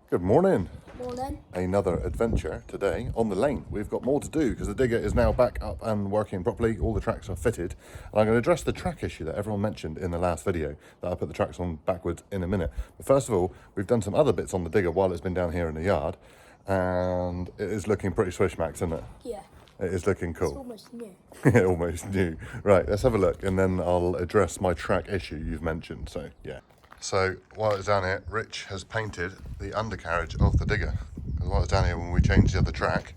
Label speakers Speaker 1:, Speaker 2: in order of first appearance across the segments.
Speaker 1: Good morning.
Speaker 2: Morning.
Speaker 1: Another adventure today on the lane. We've got more to do because the digger is now back up and working properly. All the tracks are fitted. And I'm going to address the track issue that everyone mentioned in the last video that I put the tracks on backwards in a minute. But first of all, we've done some other bits on the digger while it's been down here in the yard. And it is looking pretty swish, Max, isn't it?
Speaker 2: Yeah.
Speaker 1: It is looking cool.
Speaker 2: It's almost new.
Speaker 1: Almost new. Right, let's have a look and then I'll address my track issue you've mentioned. So, yeah. So, while it's down here, Rich has painted the undercarriage of the digger. While it's down here, when we changed the other track,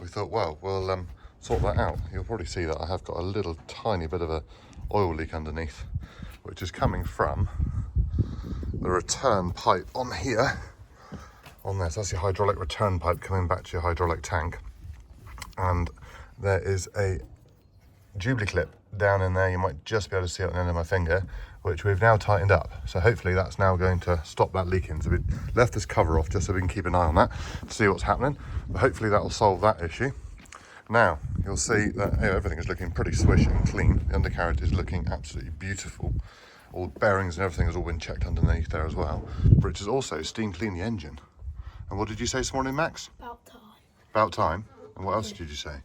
Speaker 1: we thought, well, we'll sort that out. You'll probably see that I have got a little tiny bit of a oil leak underneath, which is coming from the return pipe on here. On this, that's your hydraulic return pipe coming back to your hydraulic tank. And there is a Jubilee clip down in there. You might just be able to see it on the end of my finger, which we've now tightened up. So hopefully that's now going to stop that leaking. So we left this cover off just so we can keep an eye on that to see what's happening. But hopefully that will solve that issue. Now, you'll see that everything is looking pretty swish and clean. The undercarriage is looking absolutely beautiful. All the bearings and everything has all been checked underneath there as well. Rich has also steam cleaned the engine. And what did you say this morning, Max?
Speaker 2: About time.
Speaker 1: About time? And what else did you say?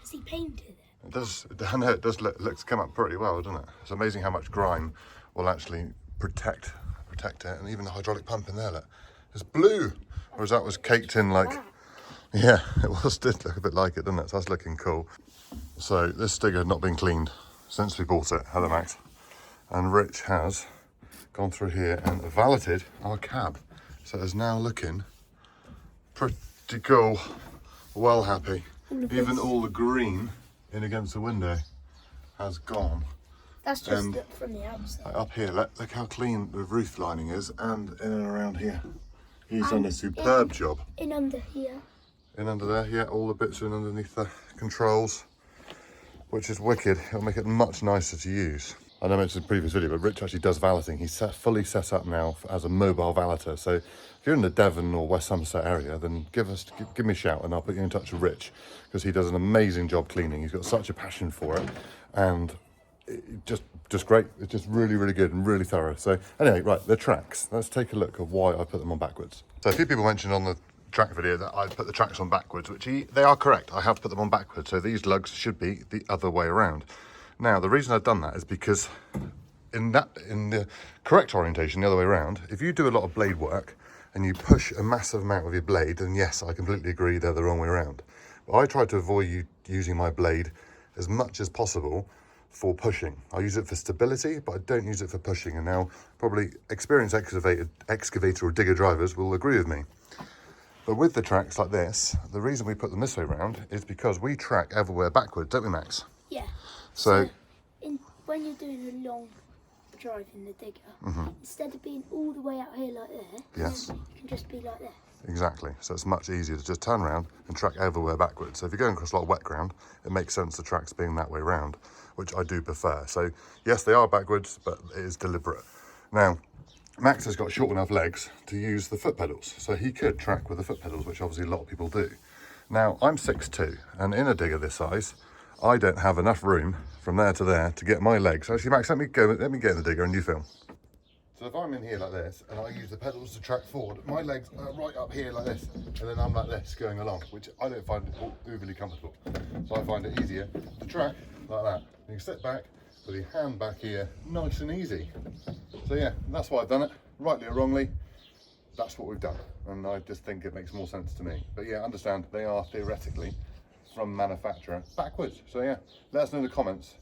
Speaker 2: Has he painted it?
Speaker 1: It does. I know it does look to come up pretty well, doesn't it? It's amazing how much grime will actually protect it, and even the hydraulic pump in there, look, it's blue, whereas that was caked in like, yeah, it did look a bit like it, didn't it? So that's looking cool. So this digger had not been cleaned since we bought it, Heather Max, and Rich has gone through here and valeted our cab, so it's now looking pretty cool. Well happy. Even all the green in against the window has gone.
Speaker 2: That's just from the outside.
Speaker 1: Up here, look how clean the roof lining is, and in and around here. He's done a superb job.
Speaker 2: In under here.
Speaker 1: In under there, yeah, all the bits are in underneath the controls, which is wicked. It'll make it much nicer to use. I know I mentioned in the previous video, but Rich actually does valeting. He's fully set up now as a mobile valeter. So if you're in the Devon or West Somerset area, then give me a shout and I'll put you in touch with Rich, because he does an amazing job cleaning. He's got such a passion for it, and just great. It's just really, really good and really thorough. So anyway, right, the tracks. Let's take a look at why I put them on backwards. So a few people mentioned on the track video that I put the tracks on backwards, which they are correct. I have put them on backwards. So these lugs should be the other way around. Now, the reason I've done that is because in the correct orientation, the other way around, if you do a lot of blade work and you push a massive amount with your blade, then yes, I completely agree they're the wrong way around. But I try to avoid using my blade as much as possible for pushing. I use it for stability, but I don't use it for pushing. And now probably experienced excavator or digger drivers will agree with me. But with the tracks like this, the reason we put them this way around is because we track everywhere backwards, don't we, Max?
Speaker 2: Yeah.
Speaker 1: So
Speaker 2: when you're doing a long drive in the digger, instead of being all the way out here like this,
Speaker 1: yes,
Speaker 2: you can just be like this.
Speaker 1: Exactly. So it's much easier to just turn around and track everywhere backwards. So if you're going across a lot of wet ground, it makes sense the tracks being that way around, which I do prefer. So yes, they are backwards, but it is deliberate. Now, Max has got short enough legs to use the foot pedals, so he could track with the foot pedals, which obviously a lot of people do. Now, I'm 6'2", and in a digger this size, I don't have enough room from there to there to get my legs. Actually, Max, let me get in the digger and you film. So if I'm in here like this and I use the pedals to track forward, my legs are right up here like this, and then I'm like this going along, which I don't find overly comfortable. So I find it easier to track like that. You can sit back with your hand back here, nice and easy. So yeah, that's why I've done it, rightly or wrongly. That's what we've done, and I just think it makes more sense to me. But yeah, understand they are theoretically from manufacturer backwards. So yeah, let us know in the comments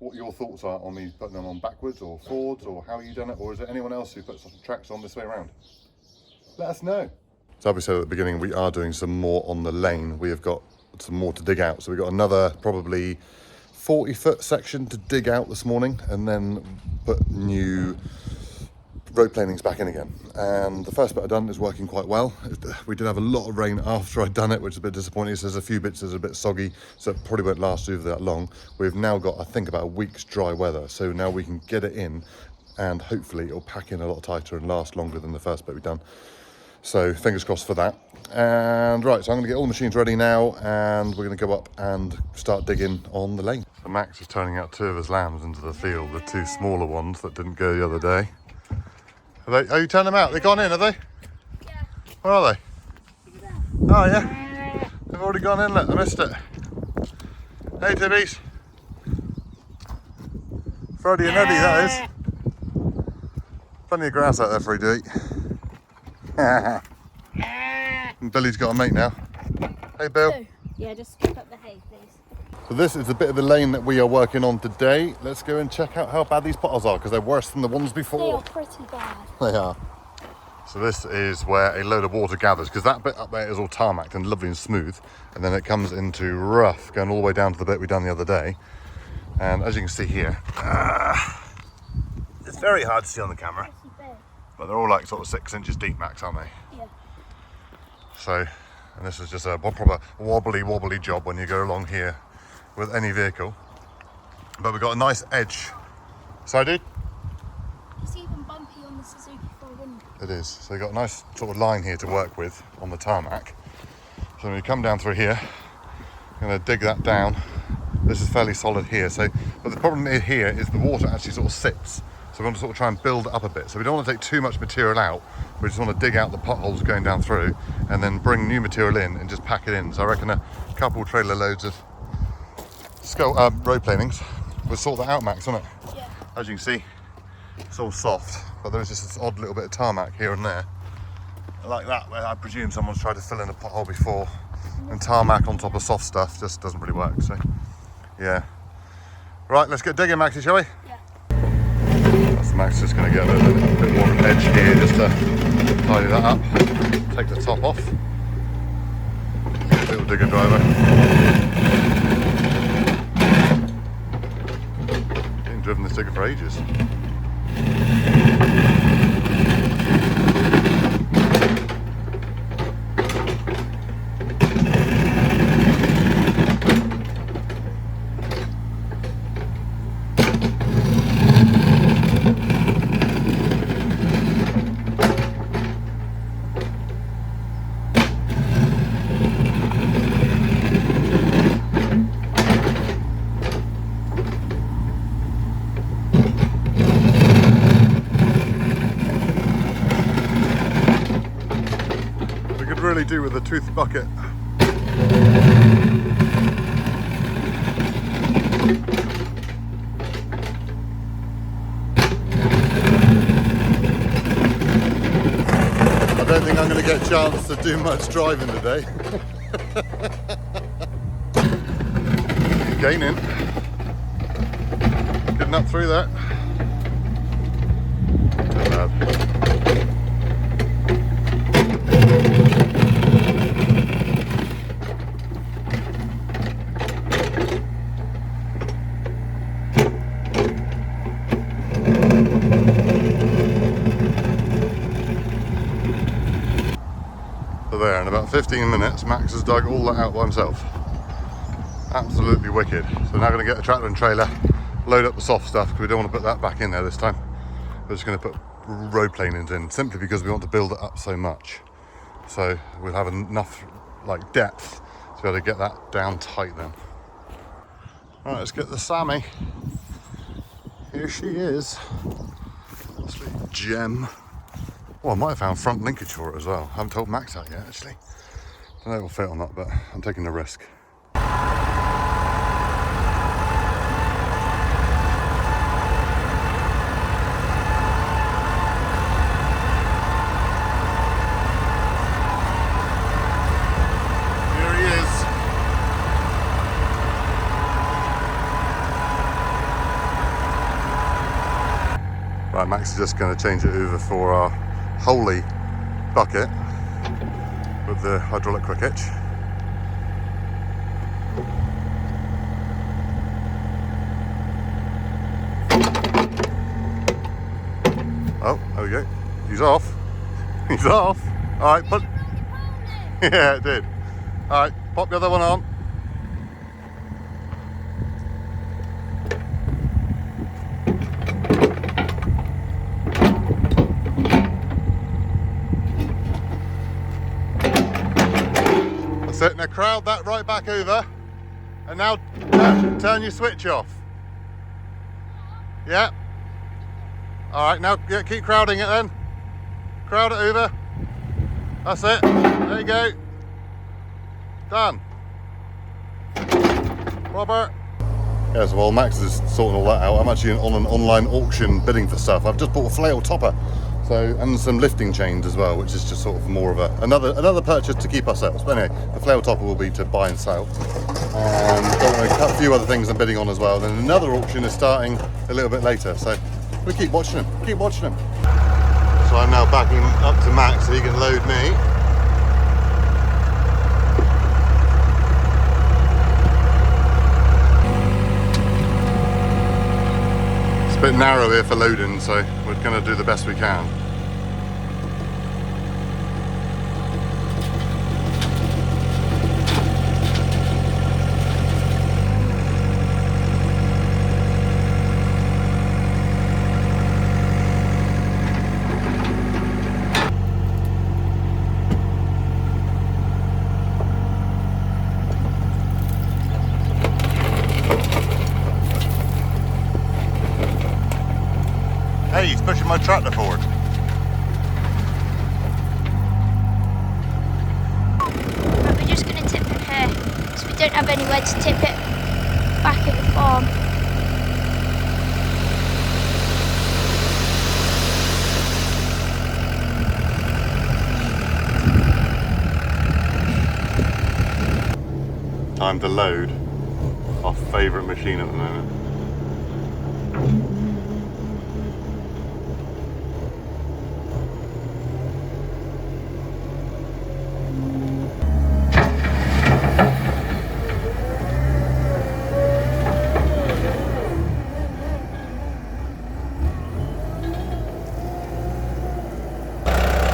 Speaker 1: what your thoughts are on me putting them on backwards or forwards, or how you done it, or is there anyone else who puts tracks on this way around? Let us know. So obviously at the beginning we are doing some more on the lane. We have got some more to dig out. So we've got another probably 40-foot section to dig out this morning, and then put new road planings back in again. And the first bit I've done is working quite well. We did have a lot of rain after I'd done it, which is a bit disappointing. So there's a few bits that are a bit soggy, so it probably won't last over that long. We've now got, I think, about a week's dry weather, so now we can get it in, and hopefully it'll pack in a lot tighter and last longer than the first bit we've done. So fingers crossed for that. And right, so I'm going to get all the machines ready now, and we're going to go up and start digging on the lane. So Max is turning out 2 of his lambs into the field, the 2 smaller ones that didn't go the other day. Are you turning them out? They've gone in, have they?
Speaker 2: Yeah.
Speaker 1: Where are they? Oh yeah, they've already gone in. Look, I missed it. Hey Tibbies. Freddy and Eddie, that is. Plenty of grass out there for you to eat. And Billy's got a mate now. Hey Bill.
Speaker 2: Yeah, just skip up the hay, please.
Speaker 1: So this is a bit of the lane that we are working on today. Let's go and check out how bad these potholes are, because they're worse than the ones
Speaker 2: They
Speaker 1: before.
Speaker 2: are pretty bad.
Speaker 1: They are. So this is where a load of water gathers, because that bit up there is all tarmacked and lovely and smooth, and then it comes into rough, going all the way down to the bit we done the other day. And as you can see here, it's very hard to see on the camera, but they're all like sort of 6 inches deep max, aren't they?
Speaker 2: Yeah.
Speaker 1: So, and this is just a proper wobbly job when you go along here with any vehicle. But we've got a nice edge. So dude?
Speaker 2: It's even bumpy on the Suzuki 400.
Speaker 1: It is. So you've got a nice sort of line here to work with on the tarmac. So when you come down through here, you're going to dig that down. This is fairly solid here. So, but the problem here is the water actually sort of sits. So we want to sort of try and build it up a bit. So we don't want to take too much material out. We just want to dig out the potholes going down through and then bring new material in and just pack it in. So I reckon a couple trailer loads of road planings would sort that out, Max, wouldn't it?
Speaker 2: Yeah.
Speaker 1: As you can see, it's all soft, but there's just this odd little bit of tarmac here and there. Like that, where I presume someone's tried to fill in a pothole before, and tarmac on top of soft stuff just doesn't really work, so yeah. Right, let's get digging, Maxie, shall we?
Speaker 2: Yeah.
Speaker 1: So Max is just going to get a bit more of an edge here just to tidy that up. Take the top off. Little digger driver. Been driven this digger for ages. Really do with a tooth bucket. I don't think I'm going to get a chance to do much driving today. Gaining. Getting up through that. Good lad. So there, in about 15 minutes, Max has dug all that out by himself. Absolutely wicked. So now going to get the tractor and trailer, load up the soft stuff, because we don't want to put that back in there this time. We're just going to put road planings in, simply because we want to build it up so much. So we'll have enough like depth to be able to get that down tight then. All right, let's get the Sammy. Here she is. Sweet gem. Well, I might have found front linkage for it as well. I haven't told Max that yet, actually. Don't know if it'll fit or not, but I'm taking the risk. Here he is. Right, Max is just going to change it over for our holy bucket with the hydraulic quick hitch. Oh, there we go. He's off. He's off. All right, put. Yeah, it did. All right, pop the other one on. That's it. Now crowd that right back over, and now turn your switch off. Yeah. All right, now yeah, keep crowding it then. Crowd it over. That's it. There you go. Done. Robert. Yes, well, Max is sorting all that out. I'm actually on an online auction bidding for stuff. I've just bought a flail topper, and some lifting chains as well, which is just sort of more of another purchase to keep ourselves. But anyway, the flail topper will be to buy and sell. Got a few other things I'm bidding on as well. Then another auction is starting a little bit later, so we keep watching them. Keep watching them. So I'm now backing up to Max so he can load me. It's a bit narrow here for loading, so we're going to do the best we can. Hey, he's pushing my tractor forward.
Speaker 2: But we're just going to tip it here, because we don't have anywhere to tip it back at the farm.
Speaker 1: Time to load our favourite machine at the moment.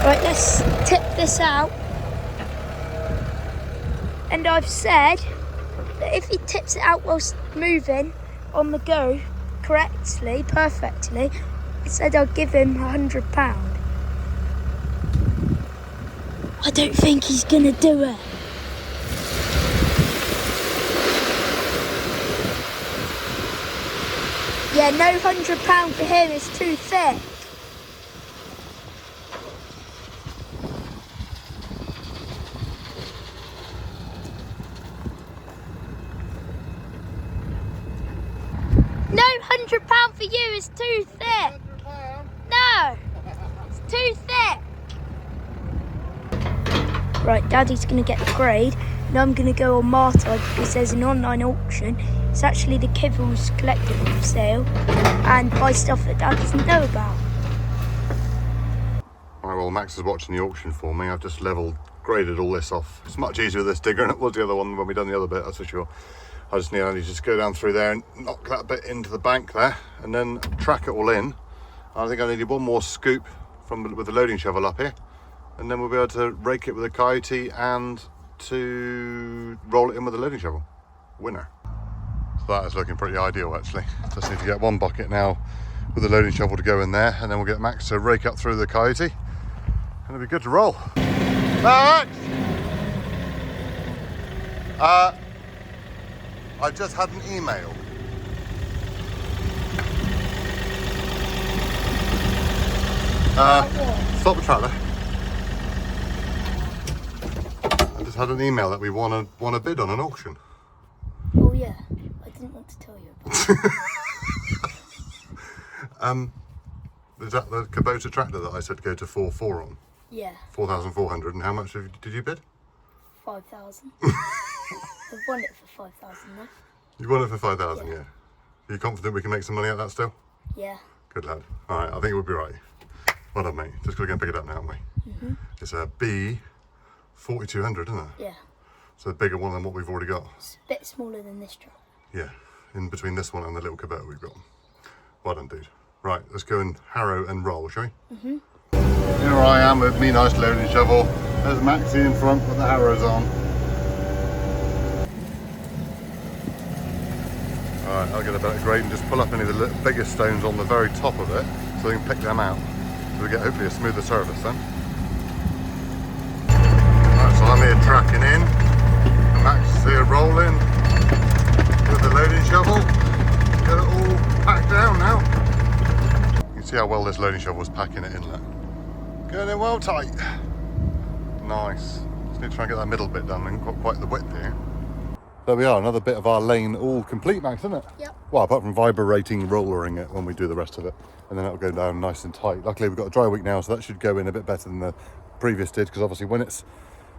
Speaker 2: Right, let's tip this out. And I've said that if he tips it out whilst moving on the go correctly, perfectly, I said I'd give him £100. I don't think he's gonna do it. Yeah, no £100 for him, it's too thick. No £100 for you, it's too thick. No, it's too thick. Right, Daddy's gonna get the grade, and I'm gonna go on Marta because there's an online auction. It's actually the Kibbles collectible sale, and buy stuff that Dad doesn't know about.
Speaker 1: Alright, well, Max is watching the auction for me. I've just graded all this off. It's much easier with this digger than it was the other one when we done the other bit, that's for sure. I just need to just go down through there and knock that bit into the bank there, and then track it all in. I think I needed one more scoop with the loading shovel up here, and then we'll be able to rake it with a coyote and to roll it in with a loading shovel. Winner. So that is looking pretty ideal actually. Just need to get one bucket now with the loading shovel to go in there, and then we'll get Max to rake up through the coyote, and it'll be good to roll. Max! I just had an email. Stop the trailer. I just had an email that we won a bid on an auction.
Speaker 2: Oh yeah, I didn't want to tell you about it.
Speaker 1: Is that the Kubota tractor that I said go to 4.4 on?
Speaker 2: Yeah.
Speaker 1: 4,400, and how much did you bid?
Speaker 2: 5,000. I've won it for 5,000 now.
Speaker 1: You won it for 5,000, yeah. Are you confident we can make some money out of that still?
Speaker 2: Yeah.
Speaker 1: Good lad. All right, I think it would be right. Well done, mate. Just got to go and pick it up now, haven't we? Mm-hmm. It's a B4200, isn't it?
Speaker 2: Yeah.
Speaker 1: So a bigger one than what we've already got.
Speaker 2: It's a bit smaller than this truck.
Speaker 1: Yeah, in between this one and the little Kubota we've got. Well done, dude. Right, let's go and harrow and roll, shall we? Mm-hmm. Here I am with me nice loading shovel. There's Maxie in front with the harrows on. Alright, I'll get a better grade and just pull up any of the biggest stones on the very top of it so we can pick them out. So we get hopefully a smoother surface then. Alright, so I'm here tracking in. And Max is here rolling with the loading shovel. Get it all packed down now. You can see how well this loading shovel is packing it in there. Going in well tight. Nice. Just need to try and get that middle bit done and got quite the width here. There we are, another bit of our lane all complete, Max, isn't it?
Speaker 2: Yep.
Speaker 1: Well, apart from vibrating, rollering it when we do the rest of it. And then it'll go down nice and tight. Luckily, we've got a dry week now, so that should go in a bit better than the previous did, because obviously when it's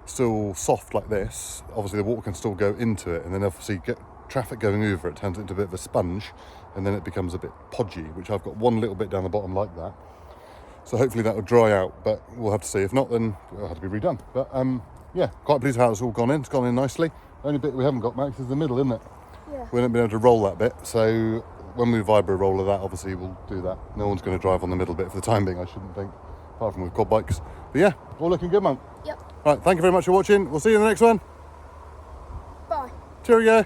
Speaker 1: still soft like this, obviously the water can still go into it, and then obviously get traffic going over it turns it into a bit of a sponge, and then it becomes a bit podgy, which I've got one little bit down the bottom like that. So hopefully that will dry out, but we'll have to see. If not, then it'll have to be redone. But yeah, quite pleased how it's all gone in. It's gone in nicely. The only bit we haven't got, Max, is the middle, isn't it?
Speaker 2: Yeah.
Speaker 1: We haven't been able to roll that bit, so when we vibro roller that, obviously we'll do that. No one's going to drive on the middle bit for the time being, I shouldn't think, apart from with quad bikes. But yeah, all looking good, man.
Speaker 2: Yep.
Speaker 1: Right, thank you very much for watching. We'll see you in the next one.
Speaker 2: Bye.
Speaker 1: Cheerio.